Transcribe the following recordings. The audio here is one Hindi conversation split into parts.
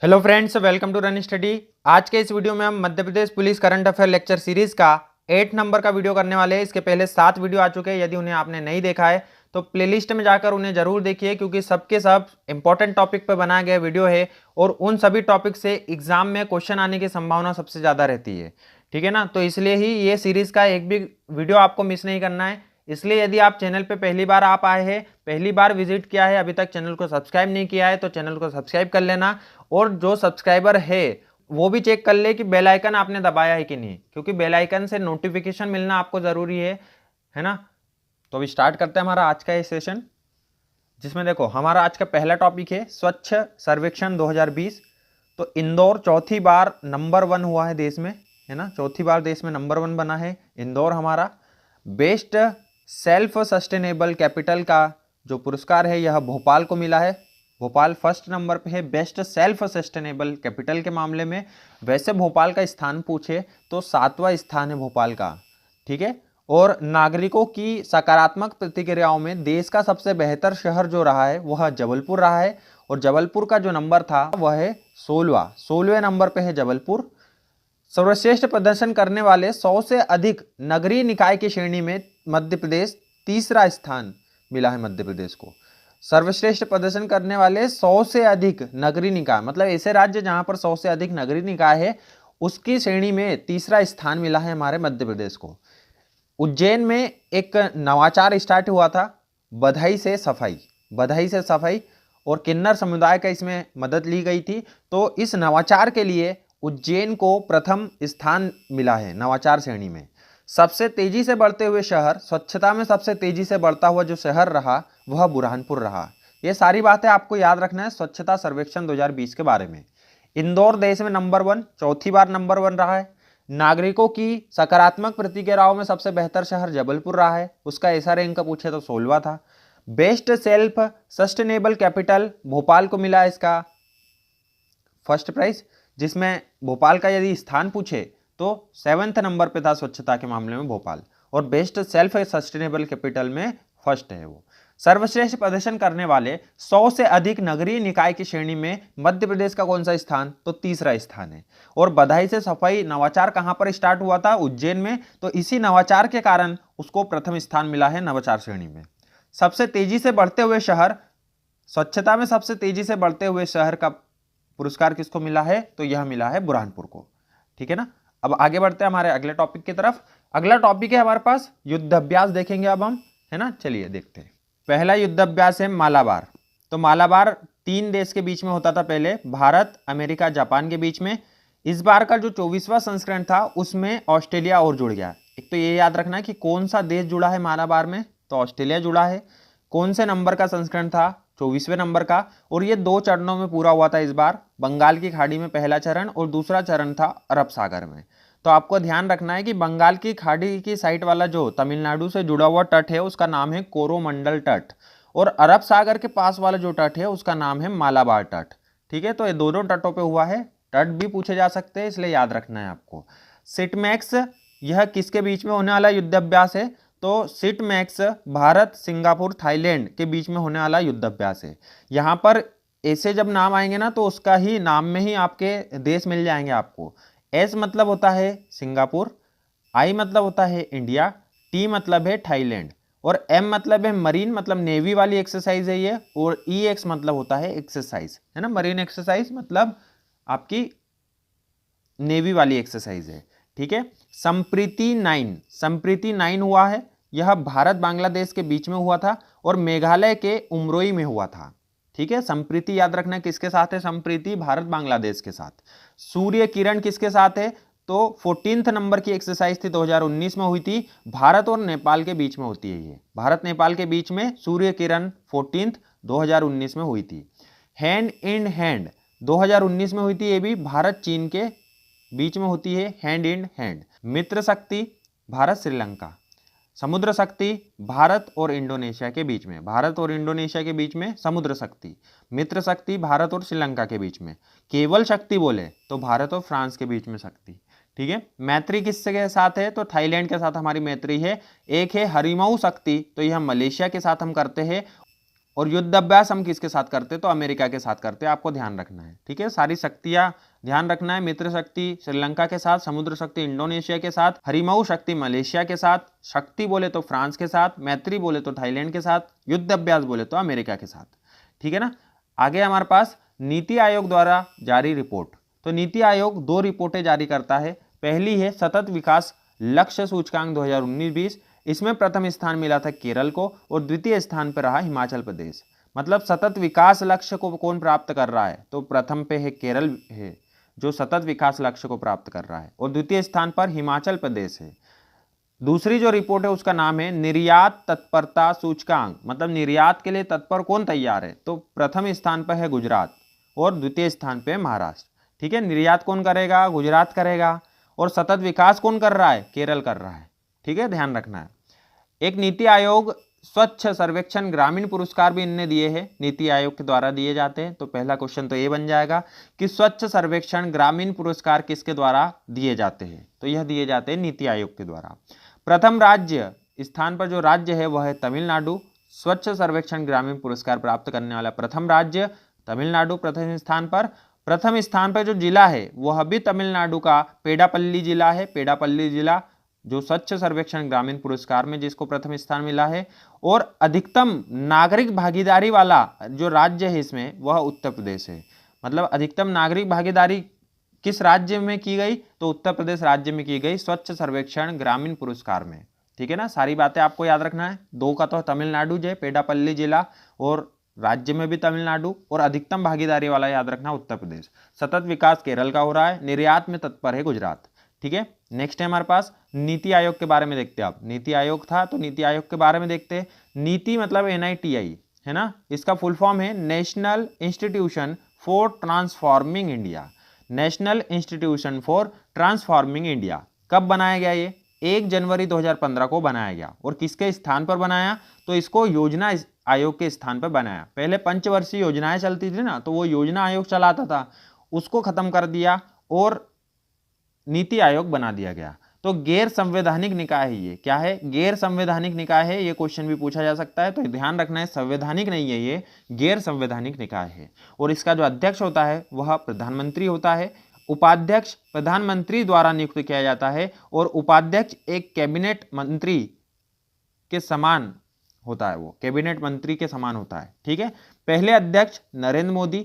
Hello friends, welcome to run study. आज के इस वीडियो में हम Madhya Pradesh police current affair lecture series का 8 नंबर का वीडियो करने वाले हैं। इसके पहले 7 वीडियो आ चुके हैं। यदि उन्हें आपने नहीं देखा है तो प्लेलिस्ट में जाकर उन्हें जरूर देखिए, क्योंकि सबके सब इंपॉर्टेंट टॉपिक पर बनाया गया वीडियो है और उन सभी टॉपिक से एग्जाम में क्वेश्चन आने की संभावना सबसे ज्यादा रहती है। ठीक है ना, तो इसलिए ही ये सीरीज का एक भी वीडियो आपको मिस नहीं करना है। इसलिए यदि आप चैनल पे पहली बार आप आए हैं, पहली बार विजिट किया है, अभी तक चैनल को सब्सक्राइब नहीं किया है तो चैनल को सब्सक्राइब कर लेना। और जो सब्सक्राइबर है वो भी चेक कर ले कि बेल आइकन आपने दबाया है कि नहीं, क्योंकि बेल आइकन से नोटिफिकेशन मिलना आपको जरूरी है ना। तो अभी स्टार्ट करते हैं हमारा आज का ये सेशन, जिसमें देखो हमारा आज का पहला टॉपिक है स्वच्छ सर्वेक्षण 2020। तो इंदौर चौथी बार नंबर 1 हुआ है देश में, है ना, चौथी बार देश में नंबर 1 बना है इंदौर हमारा। बेस्ट सेल्फ सस्टेनेबल कैपिटल का जो पुरस्कार है यह भोपाल को मिला है। भोपाल फर्स्ट नंबर पे है बेस्ट सेल्फ सस्टेनेबल कैपिटल के मामले में। वैसे भोपाल का स्थान पूछे तो 7वां स्थान है भोपाल का। ठीक है। और नागरिकों की सकारात्मक प्रतिक्रियाओं में देश का सबसे बेहतर शहर जो रहा है वह जबलपुर रहा है। और जबलपुर का जो नंबर था वह है 16वें नंबर पे है जबलपुर। सर्वश्रेष्ठ प्रदर्शन करने वाले 100 से अधिक नगरीय निकाय की श्रेणी में मध्य प्रदेश तीसरा स्थान मिला है मध्य प्रदेश को। सर्वश्रेष्ठ प्रदर्शन करने वाले 100 से अधिक नगरीय निकाय, मतलब ऐसे राज्य जहां पर 100 से अधिक नगरीय निकाय है, उसकी श्रेणी में तीसरा स्थान मिला है हमारे मध्य प्रदेश को। उज्जैन में एक नवाचार स्टार्ट हुआ था, बधाई से सफाई, और किन्नर समुदाय का इसमें मदद ली गई थी। तो इस नवाचार के लिए उज्जैन को प्रथम स्थान मिला है नवाचार श्रेणी में। सबसे तेजी से बढ़ते हुए शहर, स्वच्छता में सबसे तेजी से बढ़ता हुआ जो शहर रहा वह बुरहानपुर रहा। ये सारी बातें आपको याद रखना है स्वच्छता सर्वेक्षण 2020 के बारे में। इंदौर देश में नंबर 1, चौथी बार नंबर 1 रहा है। नागरिकों की सकारात्मक प्रतिक्रियाओं में सबसे बेहतर शहर जबलपुर रहा है, उसका ऐसा रैंक पूछे तो 16वां था। Best self sustainable capital Bhopal को मिला इसका फर्स्ट प्राइज, जिसमें भोपाल का यदि स्थान पूछे तो 7वें नंबर पे था स्वच्छता के मामले में भोपाल। और बेस्ट सेल्फ सस्टेनेबल कैपिटल में फर्स्ट है वो। सर्वश्रेष्ठ प्रदर्शन करने वाले 100 से अधिक नगरीय निकाय की श्रेणी में मध्य प्रदेश का कौन सा स्थान, तो तीसरा स्थान है। और बधाई से सफाई नवाचार कहां पर स्टार्ट हुआ था, उज्जैन में। तो इसी नवाचार के कारण उसको प्रथम स्थान मिला है नवाचार श्रेणी में। सबसे तेजी से बढ़ते हुए शहर, स्वच्छता में सबसे तेजी से बढ़ते हुए शहर का पुरस्कार किसको मिला है, तो यह मिला है बुरहानपुर को। ठीक है ना। अब आगे बढ़ते हैं हमारे अगले टॉपिक की तरफ। अगला टॉपिक है हमारे पास युद्धाभ्यास, देखेंगे अब हम, है ना। चलिए देखते हैं। पहला युद्धाभ्यास है मालाबार। तो मालाबार 3 देश के बीच में होता था पहले, भारत, अमेरिका, जापान के बीच में। इस बार का जो 24वां संस्करण था उसमें ऑस्ट्रेलिया और जुड़ गया। एक तो ये याद रखना कि कौन सा देश जुड़ा है मालाबार में, तो ऑस्ट्रेलिया जुड़ा है। कौन से नंबर का संस्करण था, 24वें नंबर का। और ये 2 चरणों में पूरा हुआ था इस बार। बंगाल की खाड़ी में पहला चरण और दूसरा चरण था अरब सागर में। तो आपको ध्यान रखना है कि बंगाल की खाड़ी की साइड वाला जो तमिलनाडु से जुड़ा हुआ तट है उसका नाम है कोरोमंडल तट, और अरब सागर के पास वाला जो तट है उसका नाम है मालाबार तट। ठीक है, तो ये दोनों तटों पे हुआ है। तट भी पूछे जा सकते हैं, इसलिए याद रखना है आपको। सिटमैक्स, यह किसके बीच में होने वाला युद्धाभ्यास है, तो सिटमैक्स भारत, सिंगापुर, थाईलैंड के बीच में होने वाला युद्धाभ्यास है। यहाँ पर ऐसे जब नाम आएंगे ना तो उसका ही नाम में ही आपके देश मिल जाएंगे आपको। एस मतलब होता है सिंगापुर, आई मतलब होता है इंडिया, टी मतलब है थाईलैंड, और एम मतलब है मरीन, मतलब नेवी वाली एक्सरसाइज है ये। और ई एक्स मतलब होता है एक्सरसाइज, है ना, मरीन एक्सरसाइज मतलब आपकी नेवी वाली एक्सरसाइज है। ठीक है। संप्रीति 9 हुआ है। यह भारत बांग्लादेश के बीच में हुआ था और मेघालय के उमरोई में हुआ था। ठीक है, संप्रीति याद रखना किसके साथ है, संप्रीति भारत बांग्लादेश के साथ। सूर्य किरण किसके साथ है, तो 14th नंबर की एक्सरसाइज थी, 2019 में हुई थी। भारत और नेपाल के बीच में होती है ये, भारत नेपाल के बीच में सूर्य किरण 14th 2019 में हुई थी। हैंड इन हैंड 2019 में हुई थी, ये भी भारत चीन के बीच में होती है, हैंड इन हैंड। मित्र शक्ति भारत श्रीलंका। समुद्र शक्ति भारत और इंडोनेशिया के बीच में, भारत और इंडोनेशिया के बीच में समुद्र शक्ति। मित्र शक्ति भारत और श्रीलंका के बीच में। केवल शक्ति बोले तो भारत और फ्रांस के बीच में शक्ति। ठीक है। मैत्री किसके साथ है, तो थाईलैंड के साथ हमारी मैत्री है। एक है हरिमऊ शक्ति, तो यह मलेशिया के साथ हम करते हैं। और युद्ध अभ्यास हम किसके साथ करते हैं, तो अमेरिका के साथ करते हैं, आपको ध्यान रखना है। ठीक है, सारी शक्तियां ध्यान रखना है। मित्र शक्ति श्रीलंका के साथ, समुद्र शक्ति इंडोनेशिया के साथ, हरिमऊ शक्ति मलेशिया के साथ, शक्ति बोले तो फ्रांस के साथ, मैत्री बोले तो थाईलैंड के साथ, युद्ध अभ्यास बोले तो अमेरिका के साथ। ठीक है ना। आगे हमारे पास नीति आयोग द्वारा जारी रिपोर्ट। तो नीति आयोग 2 रिपोर्टें जारी करता है। पहली है सतत विकास लक्ष्य सूचकांक 2019-20। इसमें प्रथम स्थान मिला था केरल को और द्वितीय स्थान पर रहा हिमाचल प्रदेश। मतलब सतत विकास लक्ष्य को कौन प्राप्त कर रहा है, तो प्रथम पे है केरल है जो सतत विकास लक्ष्य को प्राप्त कर रहा है, और द्वितीय स्थान पर हिमाचल प्रदेश है। दूसरी जो रिपोर्ट है उसका नाम है निर्यात तत्परता सूचकांक। मतलब निर्यात के लिए तत्पर कौन तैयार है, तो प्रथम स्थान पर है गुजरात और द्वितीय स्थान पर महाराष्ट्र। ठीक है, निर्यात कौन करेगा, गुजरात करेगा, और सतत विकास कौन कर रहा है, केरल कर रहा है। ठीक है, ध्यान रखना है। एक नीति आयोग स्वच्छ सर्वेक्षण ग्रामीण पुरस्कार भी इनने दिए हैं, नीति आयोग के द्वारा दिए जाते हैं। तो पहला क्वेश्चन तो ये बन जाएगा कि स्वच्छ सर्वेक्षण ग्रामीण पुरस्कार किसके द्वारा दिए जाते हैं, तो यह दिए जाते हैं नीति आयोग के द्वारा। प्रथम राज्य स्थान पर जो राज्य है वह है तमिलनाडु। स्वच्छ सर्वेक्षण ग्रामीण पुरस्कार प्राप्त करने वाला प्रथम राज्य तमिलनाडु प्रथम स्थान पर। प्रथम स्थान पर जो जिला है वह भी तमिलनाडु का पेडापल्ली जिला है। पेडापल्ली जिला जो स्वच्छ सर्वेक्षण ग्रामीण पुरस्कार में जिसको प्रथम स्थान मिला है। और अधिकतम नागरिक भागीदारी वाला जो राज्य है इसमें वह उत्तर प्रदेश है। मतलब अधिकतम नागरिक भागीदारी किस राज्य में की गई, तो उत्तर प्रदेश राज्य में की गई स्वच्छ सर्वेक्षण ग्रामीण पुरस्कार में। ठीक है ना, सारी बातें आपको याद रखना है। 2 का तो तमिलनाडु जो पेडापल्ली जिला, और राज्य में भी तमिलनाडु, और अधिकतम भागीदारी वाला याद रखना उत्तर प्रदेश। सतत विकास केरल का हो रहा है, निर्यात में तत्पर है गुजरात। ठीक है, नेक्स्ट है हमारे पास नीति आयोग के बारे में देखते हैं। आप नीति आयोग था तो नीति आयोग के बारे में देखते हैं। नीति मतलब NITI है ना, इसका फुल फॉर्म है national institution for transforming India. National institution for transforming India कब बनाया गया, ये 1 जनवरी 2015 को बनाया गया। और किसके स्थान पर बनाया, तो इसको योजना आयोग के स्थान पर बनाया। पहले पंचवर्षीय योजनाएं चलती थी ना, तो वो योजना आयोग चलाता था, उसको खत्म कर दिया और नीति आयोग बना दिया गया। तो गैर संवैधानिक निकाय है ये। क्या है, गैर संवैधानिक निकाय है। ये क्वेश्चन भी पूछा जा सकता है, तो ध्यान रखना है संवैधानिक नहीं है, ये गैर संवैधानिक निकाय है। और इसका जो अध्यक्ष होता है वह प्रधानमंत्री होता है। उपाध्यक्ष प्रधानमंत्री द्वारा नियुक्त किया जाता है, और उपाध्यक्ष एक कैबिनेट मंत्री के समान होता है, वो कैबिनेट मंत्री के समान होता है। ठीक है, पहले अध्यक्ष नरेंद्र मोदी,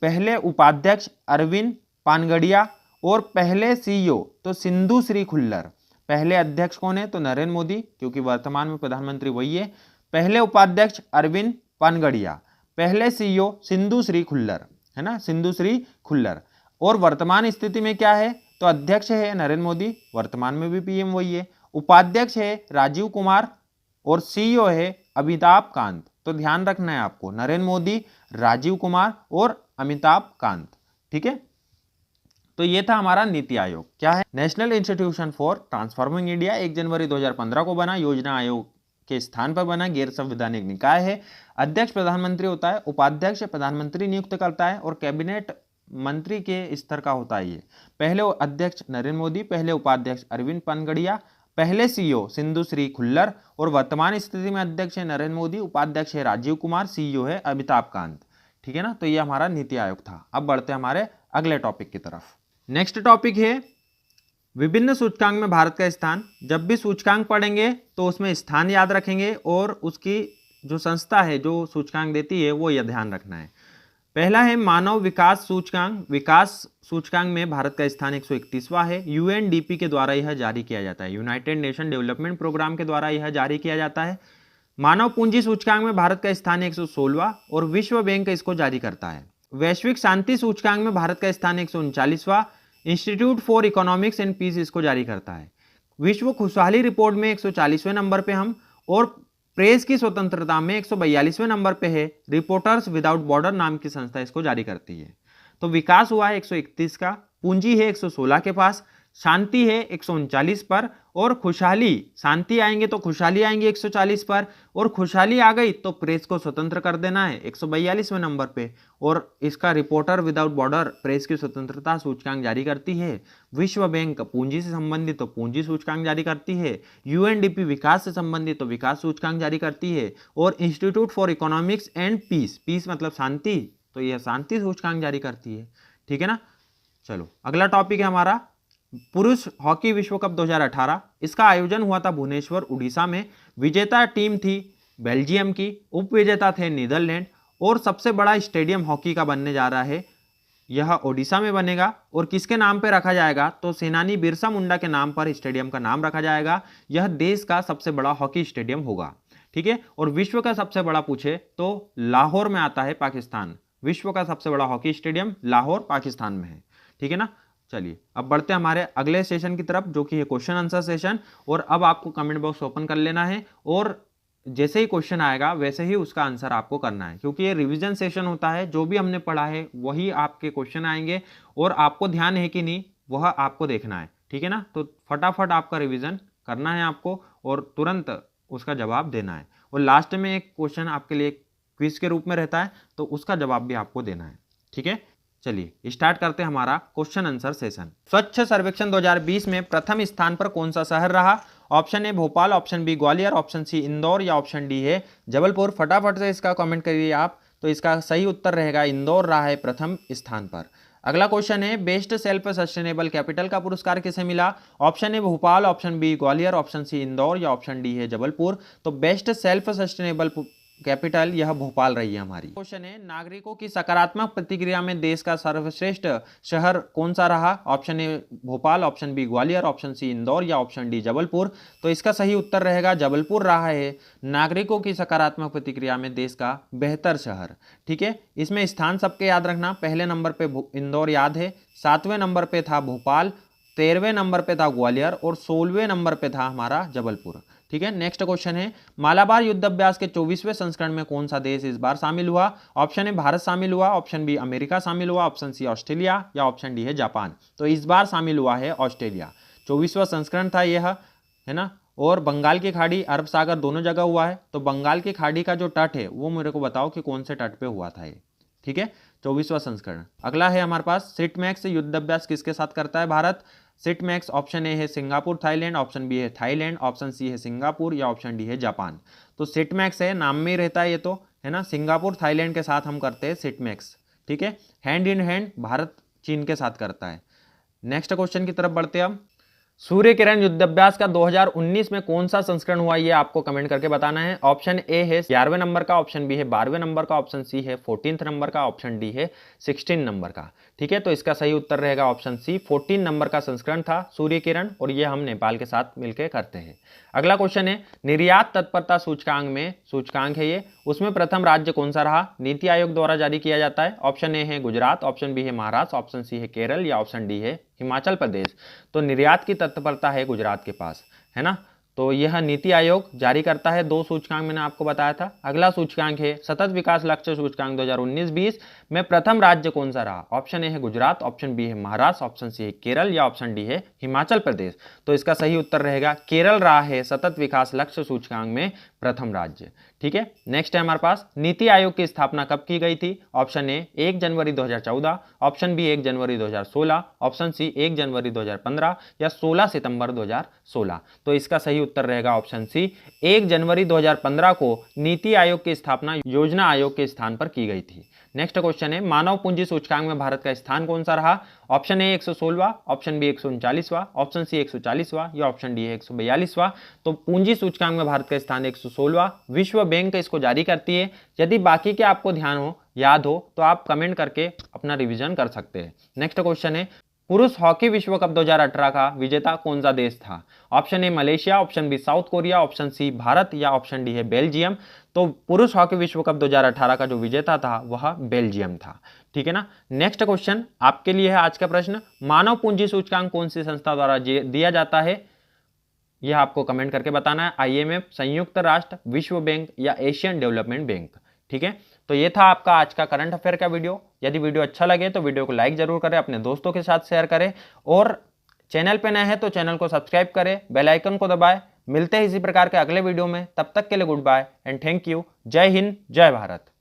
पहले उपाध्यक्ष अरविंद पानगड़िया, और पहले CEO तो सिंधु श्री खुल्लर। पहले अध्यक्ष कौन है, तो नरेंद्र मोदी, क्योंकि वर्तमान में प्रधानमंत्री वही है। पहले उपाध्यक्ष अरविंद पानगड़िया, पहले CEO सिंधु श्री खुल्लर, है ना, सिंधु श्री खुल्लर। और वर्तमान स्थिति में क्या है, तो अध्यक्ष है नरेंद्र मोदी, वर्तमान में भी PM वही है। उपाध्यक्ष है राजीव कुमार, और CEO है अमिताभ कांत। तो ध्यान रखना है आपको, नरेंद्र मोदी, राजीव कुमार और अमिताभ कांत। ठीक है, तो ये था हमारा नीति आयोग। क्या है, national institution for transforming India, 1 जनवरी 2015 को बना, योजना आयोग के स्थान पर बना, गैर संवैधानिक निकाय है। अध्यक्ष प्रधानमंत्री होता है, उपाध्यक्ष प्रधानमंत्री नियुक्त करता है, और कैबिनेट मंत्री के स्तर का होता है ये। पहले अध्यक्ष नरेंद्र मोदी, पहले उपाध्यक्ष अरविंद पानगड़िया, पहले CEO सिंधु श्री खुल्लर, और वर्तमान स्थिति में अध्यक्ष है नरेंद्र मोदी, उपाध्यक्ष है राजीव कुमार, CEO है अमिताभ कांत। ठीक है ना, तो ये हमारा नीति आयोग था। अब बढ़ते हैं हमारे अगले टॉपिक की तरफ। नेक्स्ट टॉपिक है विभिन्न सूचकांक में भारत का स्थान। जब भी सूचकांक पढ़ेंगे तो उसमें स्थान याद रखेंगे, और उसकी जो संस्था है जो सूचकांक देती है वो यह ध्यान रखना है। पहला है मानव विकास सूचकांक। विकास सूचकांक में भारत का स्थान 131वां है। UNDP के द्वारा यह जारी किया जाता है, यूनाइटेड नेशन डेवलपमेंट प्रोग्राम के द्वारा यह जारी किया जाता है। मानव पूंजी सूचकांक में भारत का स्थान 116वां, और विश्व बैंक इसको जारी करता है। वैश्विक शांति सूचकांक में भारत का स्थान 139वां, institute for economics and peace इसको जारी करता है। विश्व खुशहाली रिपोर्ट में 140वें नंबर पे हम, और प्रेस की स्वतंत्रता में 142वें नंबर पे है। रिपोर्टर्स विदाउट बॉर्डर नाम की संस्था इसको जारी करती है। तो विकास हुआ है 131 का, पूंजी है 116 के पास, शांति है 139 पर, और खुशहाली, शांति आएंगे तो खुशहाली आएंगे 140 पर, और खुशहाली आ गई तो प्रेस को स्वतंत्र कर देना है 142वें नंबर पे। और इसका रिपोर्टर विदाउट बॉर्डर प्रेस की स्वतंत्रता सूचकांक जारी करती है। विश्व बैंक पूंजी से संबंधित तो पूंजी सूचकांक जारी करती है। यूएनडीपी विकास से संबंधित तो विकास सूचकांक जारी करती है। और institute for economics and peace, peace मतलब शांति, तो यह शांति सूचकांक जारी करती है। ठीक है ना। चलो अगला टॉपिक है हमारा पुरुष हॉकी विश्व कप 2018। इसका आयोजन हुआ था भुवनेश्वर उड़ीसा में। विजेता टीम थी बेल्जियम की, उप विजेता थे नीदरलैंड, और सबसे बड़ा स्टेडियम हॉकी का बनने जा रहा है यह ओडिशा में बनेगा। और किसके नाम पे रखा जाएगा, तो सेनानी बिरसा मुंडा के नाम पर स्टेडियम का नाम रखा जाएगा। यह देश का सबसे बड़ा हॉकी स्टेडियम होगा। ठीक है। और विश्व का सबसे बड़ा पूछे तो लाहौर में आता है, पाकिस्तान। विश्व का सबसे बड़ा हॉकी स्टेडियम लाहौर पाकिस्तान में है। ठीक है ना। चलिए अब बढ़ते हैं हमारे अगले सेशन की तरफ, जो कि है क्वेश्चन आंसर सेशन। और अब आपको कमेंट बॉक्स ओपन कर लेना है, और जैसे ही क्वेश्चन आएगा वैसे ही उसका आंसर आपको करना है, क्योंकि ये रिवीजन सेशन होता है। जो भी हमने पढ़ा है वही आपके क्वेश्चन आएंगे, और आपको ध्यान है कि नहीं वह आपको देखना है। ठीक है ना। तो फटाफट आपका रिवीजन करना है आपको, और तुरंत उसका जवाब देना है। और लास्ट में एक क्वेश्चन आपके लिए क्विज के रूप में रहता है, तो उसका जवाब भी आपको देना है। ठीक है। चलिए स्टार्ट करते हैं हमारा क्वेश्चन आंसर सेशन। स्वच्छ सर्वेक्षण 2020 में प्रथम स्थान पर कौन सा शहर रहा। Option A Bhopal, option B Gwalior, option C Indore, या ऑप्शन डी है जबलपुर। फटाफट से इसका कमेंट करिए आप। तो इसका सही उत्तर रहेगा इंदौर रहा है प्रथम स्थान पर। अगला क्वेश्चन है बेस्ट सेल्फ सस्टेनेबल कैपिटल का पुरस्कार किसे मिला। Option A Bhopal, option B Gwalior, option C Indore, या ऑप्शन डी है जबलपुर। तो बेस्ट सेल्फ सस्टेनेबल कैपिटल यह भोपाल रही है हमारी। क्वेश्चन है नागरिकों की सकारात्मक प्रतिक्रिया में देश का सर्वश्रेष्ठ शहर कौन सा रहा। Option A Bhopal, option B Gwalior, option C Indore, या ऑप्शन डी जबलपुर। तो इसका सही उत्तर रहेगा जबलपुर रहा है नागरिकों की सकारात्मक प्रतिक्रिया में देश का बेहतर शहर। ठीक है। इसमें स्थान सबके याद रखना। पहले नंबर पे इंदौर याद है, 7वें नंबर पे था भोपाल, 13वें नंबर पे था ग्वालियर, और 16वें नंबर पे था हमारा जबलपुर। ठीक है। नेक्स्ट क्वेश्चन है मालाबार युद्ध अभ्यास के 24वें संस्करण में कौन सा देश इस बार शामिल हुआ। ऑप्शन ए भारत शामिल हुआ, ऑप्शन बी अमेरिका शामिल हुआ, ऑप्शन सी ऑस्ट्रेलिया, या ऑप्शन डी है जापान। तो इस बार शामिल हुआ है ऑस्ट्रेलिया। 24वां संस्करण था यह, है ना। और बंगाल की खाड़ी, अरब सागर दोनों जगह हुआ है। तो बंगाल की खाड़ी का जो तट है वो मेरे को बताओ कि कौन से तट पे हुआ था ये। ठीक है। 24वां संस्करण। अगला है हमारे पास सिटमैक्स युद्ध अभ्यास किसके साथ करता है भारत। सिटमैक्स ऑप्शन ए है सिंगापुर थाईलैंड, ऑप्शन बी है थाईलैंड, ऑप्शन सी है सिंगापुर, या ऑप्शन डी है जापान। तो सिटमैक्स है, नाम में ही रहता है ये तो, है ना। सिंगापुर थाईलैंड के साथ हम करते हैं सिटमैक्स। ठीक है। हैंड इन हैंड भारत चीन के साथ करता है। नेक्स्ट क्वेश्चन की तरफ बढ़ते हैं हम। सूर्य किरण युद्धाभ्यास का 2019 में कौन सा संस्करण हुआ ये आपको कमेंट करके बताना है। ऑप्शन ए है 11वें नंबर का, ऑप्शन बी है 12वें नंबर का, ऑप्शन सी है 14th नंबर का, ऑप्शन डी है 16 नंबर का। ठीक है। तो इसका सही उत्तर रहेगा ऑप्शन सी, 14 नंबर का संस्करण था सूर्य किरण, और ये हम नेपाल के साथ मिलकर करते हैं। अगला क्वेश्चन है निर्यात तत्परता सूचकांक में, सूचकांक है ये, उसमें प्रथम राज्य कौन सा रहा। नीति आयोग द्वारा जारी किया जाता है। ऑप्शन ए है गुजरात, ऑप्शन बी है महाराष्ट्र, ऑप्शन सी है केरल, या ऑप्शन डी है हिमाचल प्रदेश। तो निर्यात की तत्परता है गुजरात के पास, है ना। तो यह नीति आयोग जारी करता है। 2 सूचकांक मैंने आपको बताया था। अगला सूचकांक है सतत विकास लक्ष्य सूचकांक 2019-20 में प्रथम राज्य कौन सा रहा। ऑप्शन ए है गुजरात, ऑप्शन बी है महाराष्ट्र, ऑप्शन सी है केरल, या ऑप्शन डी है हिमाचल प्रदेश। तो इसका सही उत्तर रहेगा केरल रहा है सतत विकास लक्ष्य सूचकांक में प्रथम राज्य। ठीक है। नेक्स्ट है हमारे पास नीति आयोग की स्थापना कब की गई थी। ऑप्शन ए 1 जनवरी 2014, ऑप्शन बी 1 जनवरी 2016, ऑप्शन सी 1 जनवरी 2015, या 16 सितंबर 2016। तो इसका सही उत्तर रहेगा ऑप्शन सी, 1 जनवरी 2015 को नीति आयोग की स्थापना योजना आयोग के स्थान पर की गई थी। नेक्स्ट क्वेश्चन है मानव पूंजी सूचकांक में भारत का स्थान कौन सा रहा। ऑप्शन ए 116वां, ऑप्शन बी 139वां, ऑप्शन सी 140वां, या ऑप्शन डी है 142वां। तो पूंजी सूचकांक में भारत का स्थान 116वां। विश्व बैंक इसको जारी करती है। यदि बाकी के आपको ध्यान हो, याद हो, तो आप कमेंट करके अपना रिवीजन कर सकते हैं। नेक्स्ट क्वेश्चन है पुरुष हॉकी विश्व कप 2018 का विजेता कौन सा देश था। Option A Malaysia, option B South Korea, option C Bharat, या ऑप्शन डी है बेल्जियम। तो पुरुष हॉकी विश्व कप 2018 का जो विजेता था वह बेल्जियम था। ठीक है ना। नेक्स्ट क्वेश्चन आपके लिए है आज का प्रश्न, मानव पूंजी सूचकांक कौन सी संस्था द्वारा दिया जाता है, यह आपको कमेंट करके बताना है। आईएमएफ, संयुक्त राष्ट्र, विश्व बैंक, या एशियन डेवलपमेंट बैंक। ठीक है। तो ये था आपका आज का करंट अफेयर का वीडियो। यदि वीडियो अच्छा लगे तो वीडियो को लाइक जरूर करें, अपने दोस्तों के साथ शेयर करें, और चैनल पे नए हैं तो चैनल को सब्सक्राइब करें, बेल आइकन को दबाएं। मिलते हैं इसी प्रकार के अगले वीडियो में, तब तक के लिए good bye and thank you. जय हिंद, जय भारत।